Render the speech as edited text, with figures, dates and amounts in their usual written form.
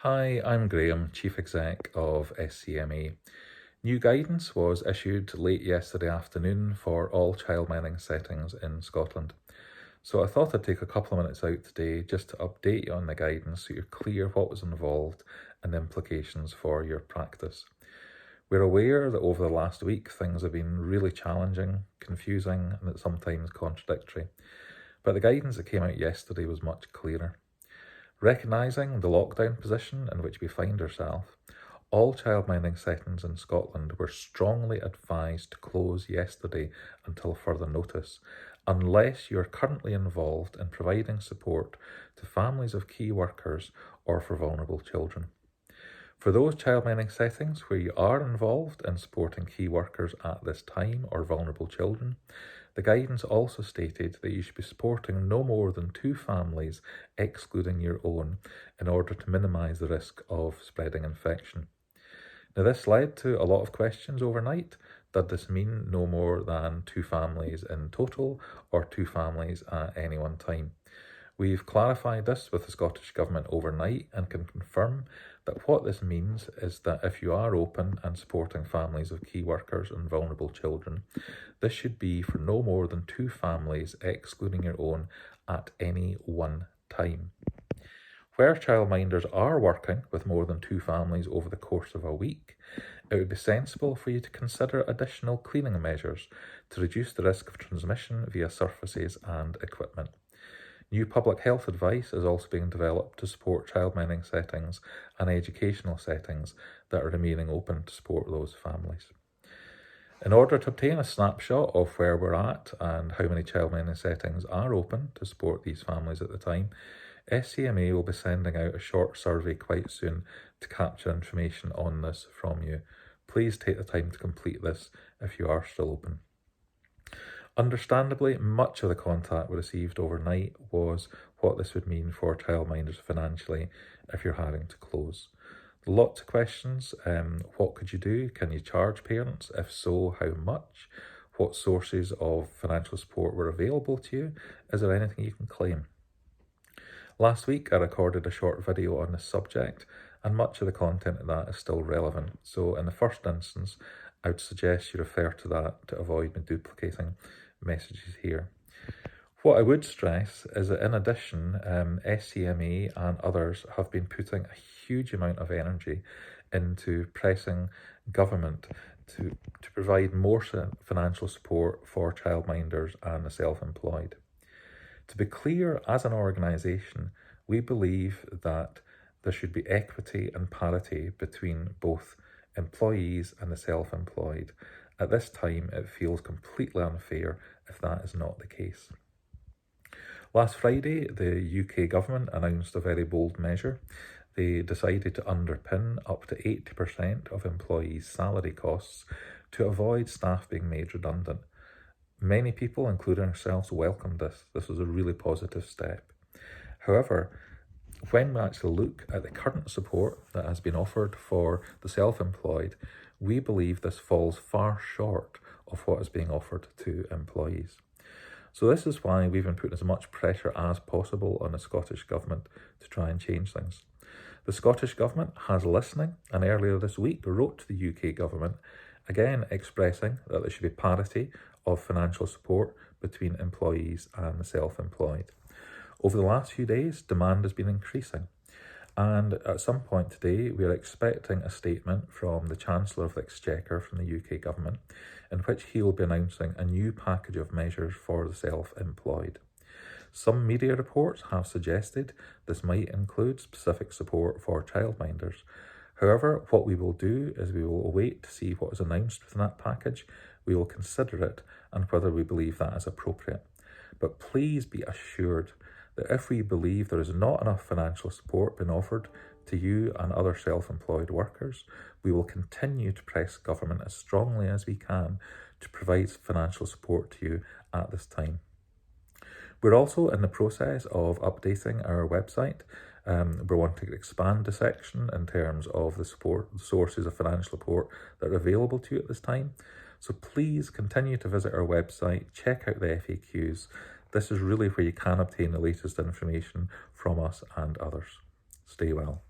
Hi, I'm Graham, Chief Exec of SCMA. New guidance was issued late yesterday afternoon for all childminding settings in Scotland. So I thought I'd take a couple of minutes out today just to update you on the guidance so you're clear what was involved and the implications for your practice. We're aware that over the last week things have been really challenging, confusing and sometimes contradictory, but the guidance that came out yesterday was much clearer. Recognising the lockdown position in which we find ourselves, all childminding settings in Scotland were strongly advised to close yesterday until further notice, unless you are currently involved in providing support to families of key workers or for vulnerable children. For those childminding settings where you are involved in supporting key workers at this time or vulnerable children, the guidance also stated that you should be supporting no more than 2 families, excluding your own, in order to minimise the risk of spreading infection. Now, this led to a lot of questions overnight. Did this mean no more than 2 families in total or 2 families at any one time? We've clarified this with the Scottish Government overnight and can confirm that what this means is that if you are open and supporting families of key workers and vulnerable children, this should be for no more than 2 families, excluding your own, at any one time. Where childminders are working with more than 2 families over the course of a week, it would be sensible for you to consider additional cleaning measures to reduce the risk of transmission via surfaces and equipment. New public health advice is also being developed to support childminding settings and educational settings that are remaining open to support those families. In order to obtain a snapshot of where we're at and how many childminding settings are open to support these families at the time, SCMA will be sending out a short survey quite soon to capture information on this from you. Please take the time to complete this if you are still open. Understandably, much of the contact we received overnight was what this would mean for childminders financially if you're having to close. Lots of questions. What could you do? Can you charge parents? If so, how much? What sources of financial support were available to you? Is there anything you can claim? Last week I recorded a short video on this subject, and much of the content of that is still relevant. So in the first instance, I would suggest you refer to that to avoid me duplicating messages here. What I would stress is that in addition, SCMA and others have been putting a huge amount of energy into pressing government to provide more financial support for childminders and the self-employed. To be clear, as an organisation, we believe that there should be equity and parity between both employees and the self-employed. At this time, it feels completely unfair if that is not the case. Last Friday, the UK government announced a very bold measure. They decided to underpin up to 80% of employees' salary costs to avoid staff being made redundant. Many people, including ourselves, welcomed this. This was a really positive step. However, when we actually look at the current support that has been offered for the self-employed, we believe this falls far short of what is being offered to employees. So this is why we've been putting as much pressure as possible on the Scottish Government to try and change things. The Scottish Government has listening, and earlier this week wrote to the UK Government, again expressing that there should be parity of financial support between employees and the self-employed. Over the last few days, demand has been increasing, and at some point today we are expecting a statement from the Chancellor of the Exchequer from the UK Government, in which he will be announcing a new package of measures for the self-employed. Some media reports have suggested this might include specific support for childminders. However, what we will do is we will wait to see what is announced within that package. We will consider it and whether we believe that is appropriate. But please be assured that if we believe there is not enough financial support being offered to you and other self-employed workers, we will continue to press government as strongly as we can to provide financial support to you at this time. We're also in the process of updating our website. We're wanting to expand the section in terms of the sources of financial support that are available to you at this time. So please continue to visit our website, check out the FAQs. This is really where you can obtain the latest information from us and others. Stay well.